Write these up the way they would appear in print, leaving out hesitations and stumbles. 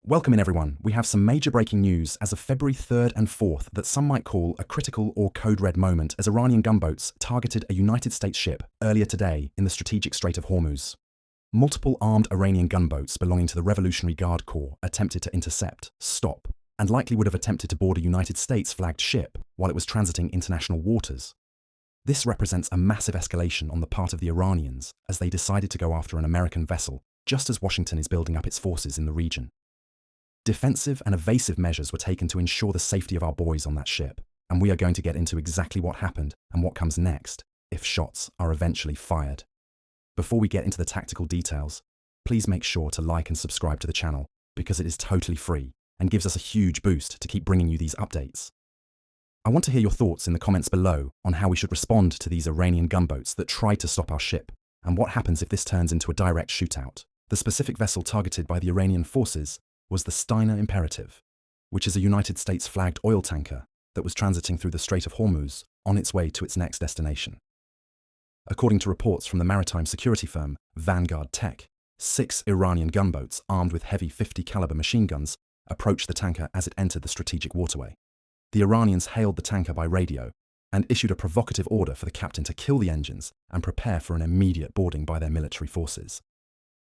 Welcome in everyone. We have some major breaking news as of February 3rd and 4th that some might call a critical or code red moment as Iranian gunboats targeted a United States ship earlier today in the strategic Strait of Hormuz. Multiple armed Iranian gunboats belonging to the Revolutionary Guard Corps attempted to intercept, stop, and likely would have attempted to board a United States flagged ship while it was transiting international waters. This represents a massive escalation on the part of the Iranians as they decided to go after an American vessel just as Washington is building up its forces in the region. Defensive and evasive measures were taken to ensure the safety of our boys on that ship, and we are going to get into exactly what happened and what comes next if shots are eventually fired. Before we get into the tactical details, please make sure to like and subscribe to the channel because it is totally free and gives us a huge boost to keep bringing you these updates. I want to hear your thoughts in the comments below on how we should respond to these Iranian gunboats that tried to stop our ship, and what happens if this turns into a direct shootout. The specific vessel targeted by the Iranian forces was the Steiner Imperative, which is a United States flagged oil tanker that was transiting through the Strait of Hormuz on its way to its next destination. According to reports from the maritime security firm Vanguard Tech, 6 Iranian gunboats armed with heavy .50 caliber machine guns approached the tanker as it entered the strategic waterway. The Iranians hailed the tanker by radio and issued a provocative order for the captain to kill the engines and prepare for an immediate boarding by their military forces.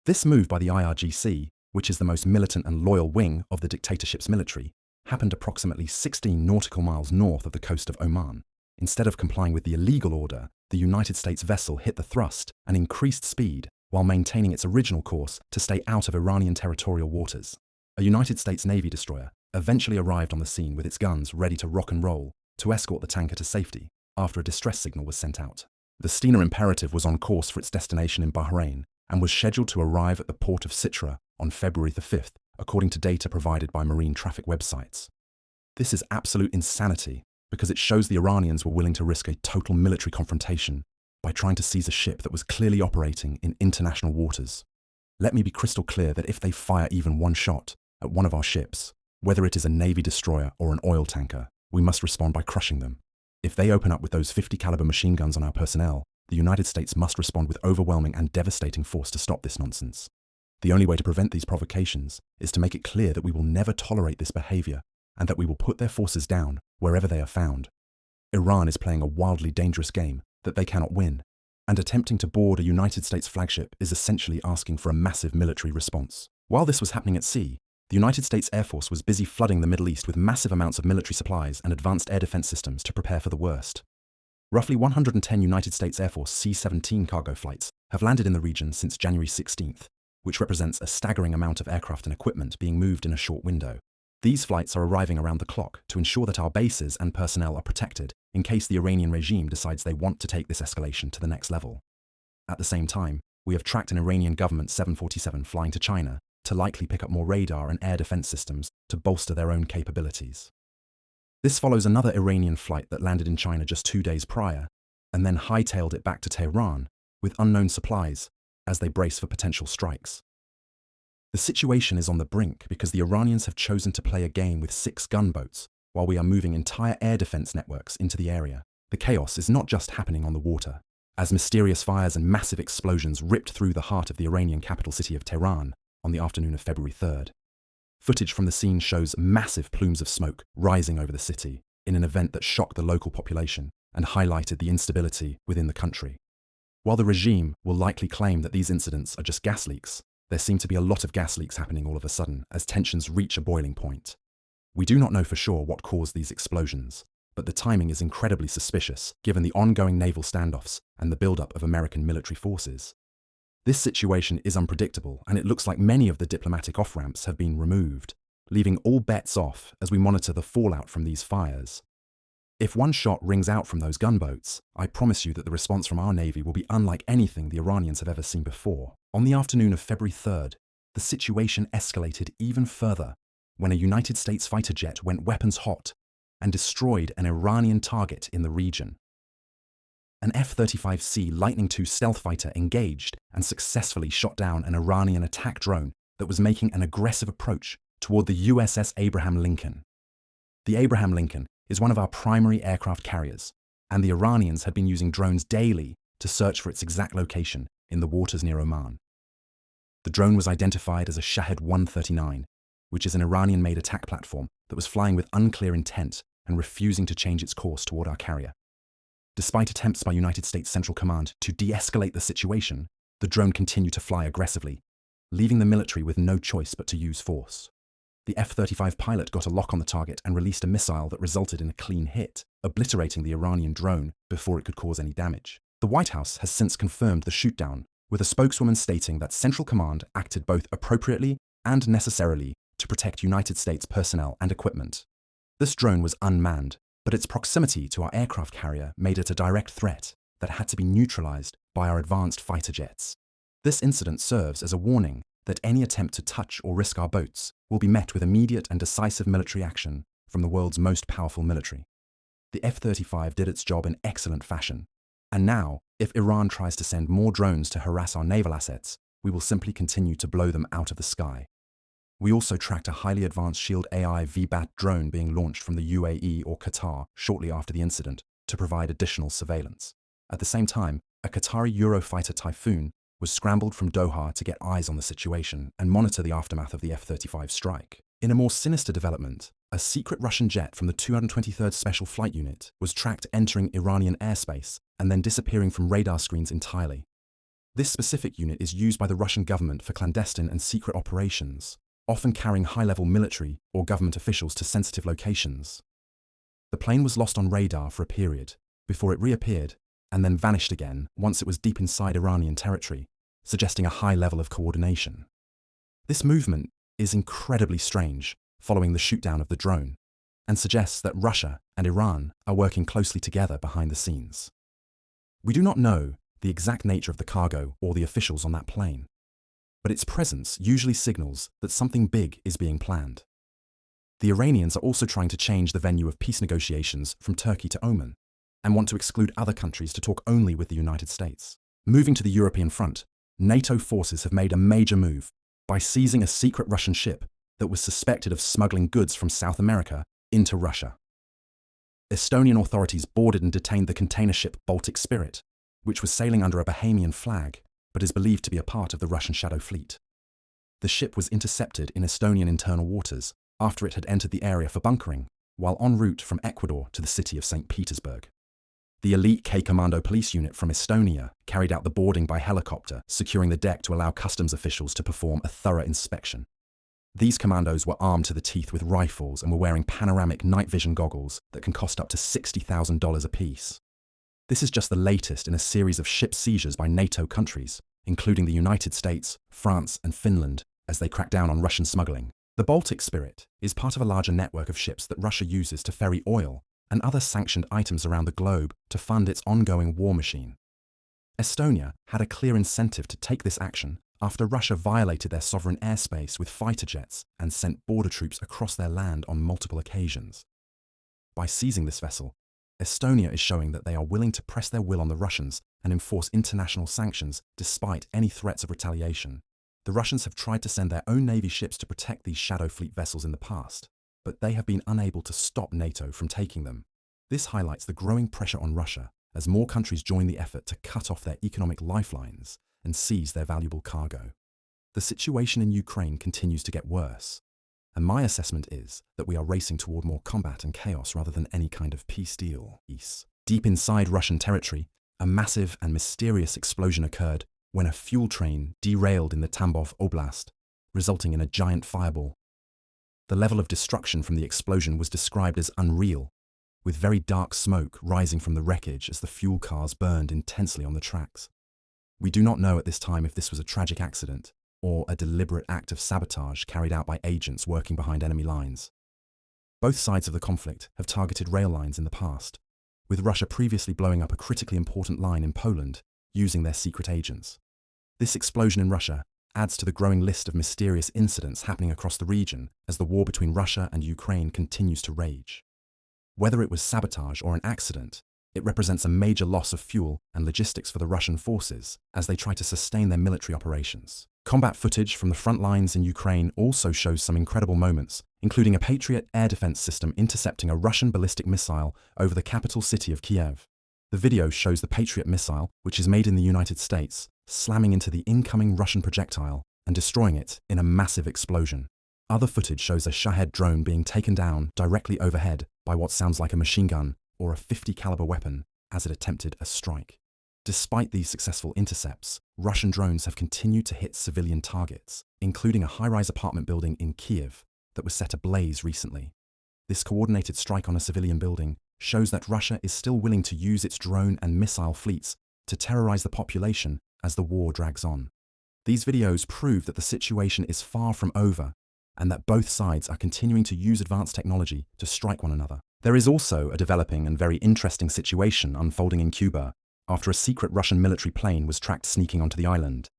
This move by the IRGC, which is the most militant and loyal wing of the dictatorship's military, happened approximately 16 nautical miles north of the coast of Oman. Instead of complying with the illegal order, the United States vessel hit the thrust and increased speed while maintaining its original course to stay out of Iranian territorial waters. A United States Navy destroyer eventually arrived on the scene with its guns ready to rock and roll to escort the tanker to safety after a distress signal was sent out. The Steiner Imperative was on course for its destination in Bahrain and was scheduled to arrive at the port of Sitra on February the 5th, according to data provided by marine traffic websites. This is absolute insanity because it shows the Iranians were willing to risk a total military confrontation by trying to seize a ship that was clearly operating in international waters. Let me be crystal clear that if they fire even one shot at one of our ships, whether it is a Navy destroyer or an oil tanker, we must respond by crushing them. If they open up with those .50 caliber machine guns on our personnel, the United States must respond with overwhelming and devastating force to stop this nonsense. The only way to prevent these provocations is to make it clear that we will never tolerate this behavior and that we will put their forces down wherever they are found. Iran is playing a wildly dangerous game that they cannot win, and attempting to board a United States flagship is essentially asking for a massive military response. While this was happening at sea, the United States Air Force was busy flooding the Middle East with massive amounts of military supplies and advanced air defense systems to prepare for the worst. Roughly 110 United States Air Force C-17 cargo flights have landed in the region since January 16th, which represents a staggering amount of aircraft and equipment being moved in a short window. These flights are arriving around the clock to ensure that our bases and personnel are protected in case the Iranian regime decides they want to take this escalation to the next level. At the same time, we have tracked an Iranian government 747 flying to China to likely pick up more radar and air defense systems to bolster their own capabilities. This follows another Iranian flight that landed in China just 2 days prior, and then hightailed it back to Tehran with unknown supplies as they brace for potential strikes. The situation is on the brink because the Iranians have chosen to play a game with 6 gunboats while we are moving entire air defense networks into the area. The chaos is not just happening on the water, as mysterious fires and massive explosions ripped through the heart of the Iranian capital city of Tehran on the afternoon of February 3rd. Footage from the scene shows massive plumes of smoke rising over the city in an event that shocked the local population and highlighted the instability within the country. While the regime will likely claim that these incidents are just gas leaks, there seem to be a lot of gas leaks happening all of a sudden as tensions reach a boiling point. We do not know for sure what caused these explosions, but the timing is incredibly suspicious given the ongoing naval standoffs and the buildup of American military forces. This situation is unpredictable, and it looks like many of the diplomatic off-ramps have been removed, leaving all bets off as we monitor the fallout from these fires. If one shot rings out from those gunboats, I promise you that the response from our Navy will be unlike anything the Iranians have ever seen before. On the afternoon of February 3rd, the situation escalated even further when a United States fighter jet went weapons hot and destroyed an Iranian target in the region. An F-35C Lightning II stealth fighter engaged and successfully shot down an Iranian attack drone that was making an aggressive approach toward the USS Abraham Lincoln. The Abraham Lincoln is one of our primary aircraft carriers, and the Iranians had been using drones daily to search for its exact location in the waters near Oman. The drone was identified as a Shahed 139 which is an Iranian-made attack platform that was flying with unclear intent and refusing to change its course toward our carrier. Despite attempts by United States Central Command to de-escalate the situation, the drone continued to fly aggressively, leaving the military with no choice but to use force. The F-35 pilot got a lock on the target and released a missile that resulted in a clean hit, obliterating the Iranian drone before it could cause any damage. The White House has since confirmed the shootdown, with a spokeswoman stating that Central Command acted both appropriately and necessarily to protect United States personnel and equipment. This drone was unmanned, but its proximity to our aircraft carrier made it a direct threat that had to be neutralized by our advanced fighter jets. This incident serves as a warning that any attempt to touch or risk our boats will be met with immediate and decisive military action from the world's most powerful military. The F-35 did its job in excellent fashion, and now, if Iran tries to send more drones to harass our naval assets, we will simply continue to blow them out of the sky. We also tracked a highly advanced Shield AI VBAT drone being launched from the UAE or Qatar shortly after the incident to provide additional surveillance. At the same time, a Qatari Eurofighter Typhoon was scrambled from Doha to get eyes on the situation and monitor the aftermath of the F-35 strike. In a more sinister development, a secret Russian jet from the 223rd Special Flight Unit was tracked entering Iranian airspace and then disappearing from radar screens entirely. This specific unit is used by the Russian government for clandestine and secret operations, often carrying high-level military or government officials to sensitive locations. The plane was lost on radar for a period, before it reappeared and then vanished again once it was deep inside Iranian territory, suggesting a high level of coordination. This movement is incredibly strange following the shootdown of the drone, and suggests that Russia and Iran are working closely together behind the scenes. We do not know the exact nature of the cargo or the officials on that plane, but its presence usually signals that something big is being planned. The Iranians are also trying to change the venue of peace negotiations from Turkey to Oman, and want to exclude other countries to talk only with the United States. Moving to the European front, NATO forces have made a major move by seizing a secret Russian ship that was suspected of smuggling goods from South America into Russia. Estonian authorities boarded and detained the container ship Baltic Spirit, which was sailing under a Bahamian flag, but is believed to be a part of the Russian Shadow Fleet. The ship was intercepted in Estonian internal waters after it had entered the area for bunkering, while en route from Ecuador to the city of St. Petersburg. The elite K-Commando police unit from Estonia carried out the boarding by helicopter, securing the deck to allow customs officials to perform a thorough inspection. These commandos were armed to the teeth with rifles and were wearing panoramic night vision goggles that can cost up to $60,000 apiece. This is just the latest in a series of ship seizures by NATO countries, including the United States, France, and Finland, as they crack down on Russian smuggling. The Baltic Spirit is part of a larger network of ships that Russia uses to ferry oil and other sanctioned items around the globe to fund its ongoing war machine. Estonia had a clear incentive to take this action after Russia violated their sovereign airspace with fighter jets and sent border troops across their land on multiple occasions. By seizing this vessel, Estonia is showing that they are willing to press their will on the Russians and enforce international sanctions despite any threats of retaliation. The Russians have tried to send their own navy ships to protect these Shadow Fleet vessels in the past, but they have been unable to stop NATO from taking them. This highlights the growing pressure on Russia as more countries join the effort to cut off their economic lifelines and seize their valuable cargo. The situation in Ukraine continues to get worse, and my assessment is that we are racing toward more combat and chaos rather than any kind of peace deal. Deep inside Russian territory, a massive and mysterious explosion occurred when a fuel train derailed in the Tambov Oblast, resulting in a giant fireball. The level of destruction from the explosion was described as unreal, with very dark smoke rising from the wreckage as the fuel cars burned intensely on the tracks. We do not know at this time if this was a tragic accident or a deliberate act of sabotage carried out by agents working behind enemy lines. Both sides of the conflict have targeted rail lines in the past, with Russia previously blowing up a critically important line in Poland using their secret agents. This explosion in Russia adds to the growing list of mysterious incidents happening across the region as the war between Russia and Ukraine continues to rage. Whether it was sabotage or an accident, it represents a major loss of fuel and logistics for the Russian forces as they try to sustain their military operations. Combat footage from the front lines in Ukraine also shows some incredible moments, including a Patriot air defense system intercepting a Russian ballistic missile over the capital city of Kiev. The video shows the Patriot missile, which is made in the United States, slamming into the incoming Russian projectile and destroying it in a massive explosion. Other footage shows a Shahed drone being taken down directly overhead by what sounds like a machine gun or a .50 caliber weapon as it attempted a strike. Despite these successful intercepts, Russian drones have continued to hit civilian targets, including a high-rise apartment building in Kiev that was set ablaze recently. This coordinated strike on a civilian building shows that Russia is still willing to use its drone and missile fleets to terrorize the population as the war drags on. These videos prove that the situation is far from over and that both sides are continuing to use advanced technology to strike one another. There is also a developing and very interesting situation unfolding in Cuba after a secret Russian military plane was tracked sneaking onto the island.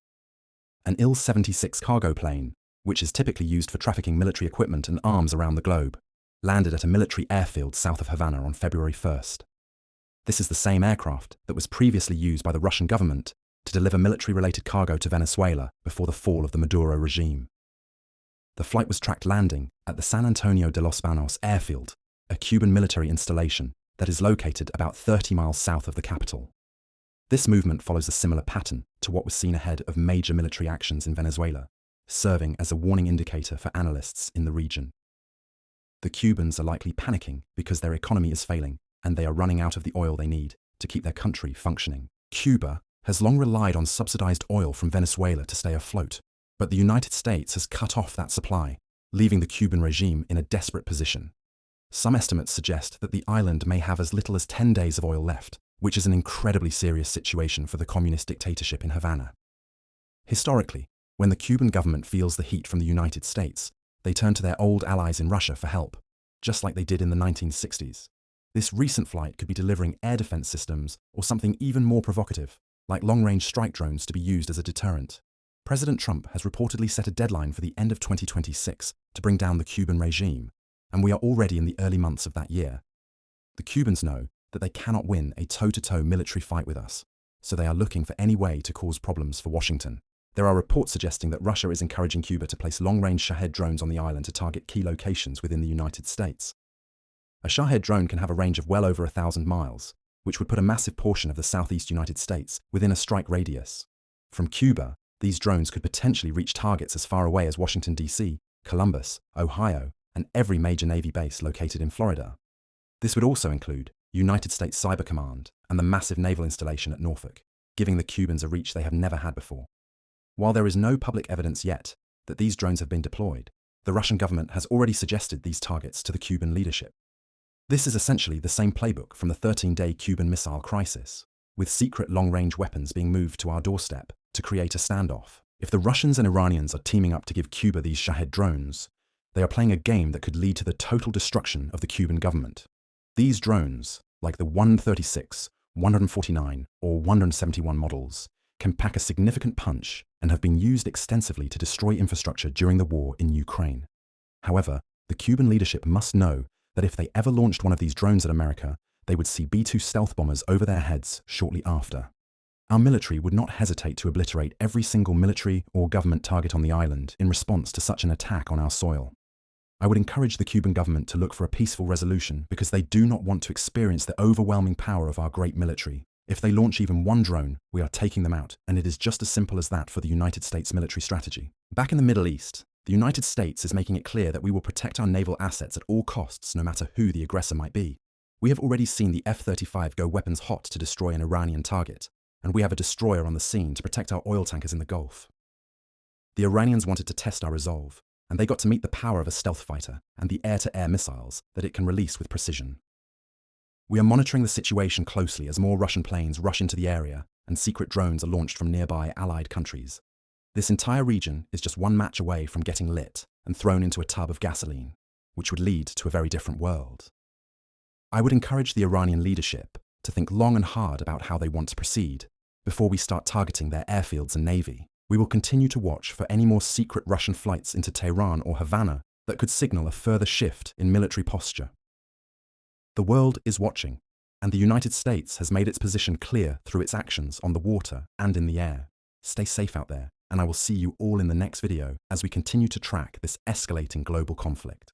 An Il-76 cargo plane, which is typically used for trafficking military equipment and arms around the globe, landed at a military airfield south of Havana on February 1st. This is the same aircraft that was previously used by the Russian government to deliver military-related cargo to Venezuela before the fall of the Maduro regime. The flight was tracked landing at the San Antonio de los Banos airfield, a Cuban military installation that is located about 30 miles south of the capital. This movement follows a similar pattern to what was seen ahead of major military actions in Venezuela, serving as a warning indicator for analysts in the region. The Cubans are likely panicking because their economy is failing and they are running out of the oil they need to keep their country functioning. Cuba has long relied on subsidized oil from Venezuela to stay afloat, but the United States has cut off that supply, leaving the Cuban regime in a desperate position. Some estimates suggest that the island may have as little as 10 days of oil left, which is an incredibly serious situation for the communist dictatorship in Havana. Historically, when the Cuban government feels the heat from the United States, they turn to their old allies in Russia for help, just like they did in the 1960s. This recent flight could be delivering air defense systems or something even more provocative, like long-range strike drones to be used as a deterrent. President Trump has reportedly set a deadline for the end of 2026 to bring down the Cuban regime, and we are already in the early months of that year. The Cubans know that they cannot win a toe-to-toe military fight with us, so they are looking for any way to cause problems for Washington. There are reports suggesting that Russia is encouraging Cuba to place long-range Shahed drones on the island to target key locations within the United States. A Shahed drone can have a range of well over 1,000 miles, which would put a massive portion of the southeast United States within a strike radius. From Cuba, these drones could potentially reach targets as far away as Washington, D.C., Columbus, Ohio, and every major Navy base located in Florida. This would also include United States Cyber Command and the massive naval installation at Norfolk, giving the Cubans a reach they have never had before. While there is no public evidence yet that these drones have been deployed, the Russian government has already suggested these targets to the Cuban leadership. This is essentially the same playbook from the 13-day Cuban Missile Crisis, with secret long-range weapons being moved to our doorstep to create a standoff. If the Russians and Iranians are teaming up to give Cuba these Shahed drones, they are playing a game that could lead to the total destruction of the Cuban government. These drones, like the 136, 149, or 171 models, can pack a significant punch and have been used extensively to destroy infrastructure during the war in Ukraine. However, the Cuban leadership must know that if they ever launched one of these drones at America, they would see B-2 stealth bombers over their heads shortly after. Our military would not hesitate to obliterate every single military or government target on the island in response to such an attack on our soil. I would encourage the Cuban government to look for a peaceful resolution because they do not want to experience the overwhelming power of our great military. If they launch even one drone, we are taking them out, and it is just as simple as that for the United States military strategy. Back in the Middle East, the United States is making it clear that we will protect our naval assets at all costs, no matter who the aggressor might be. We have already seen the F-35 go weapons hot to destroy an Iranian target, and we have a destroyer on the scene to protect our oil tankers in the Gulf. The Iranians wanted to test our resolve, and they got to meet the power of a stealth fighter and the air-to-air missiles that it can release with precision. We are monitoring the situation closely as more Russian planes rush into the area and secret drones are launched from nearby allied countries. This entire region is just one match away from getting lit and thrown into a tub of gasoline, which would lead to a very different world. I would encourage the Iranian leadership to think long and hard about how they want to proceed before we start targeting their airfields and navy. We will continue to watch for any more secret Russian flights into Tehran or Havana that could signal a further shift in military posture. The world is watching, and the United States has made its position clear through its actions on the water and in the air. Stay safe out there, and I will see you all in the next video as we continue to track this escalating global conflict.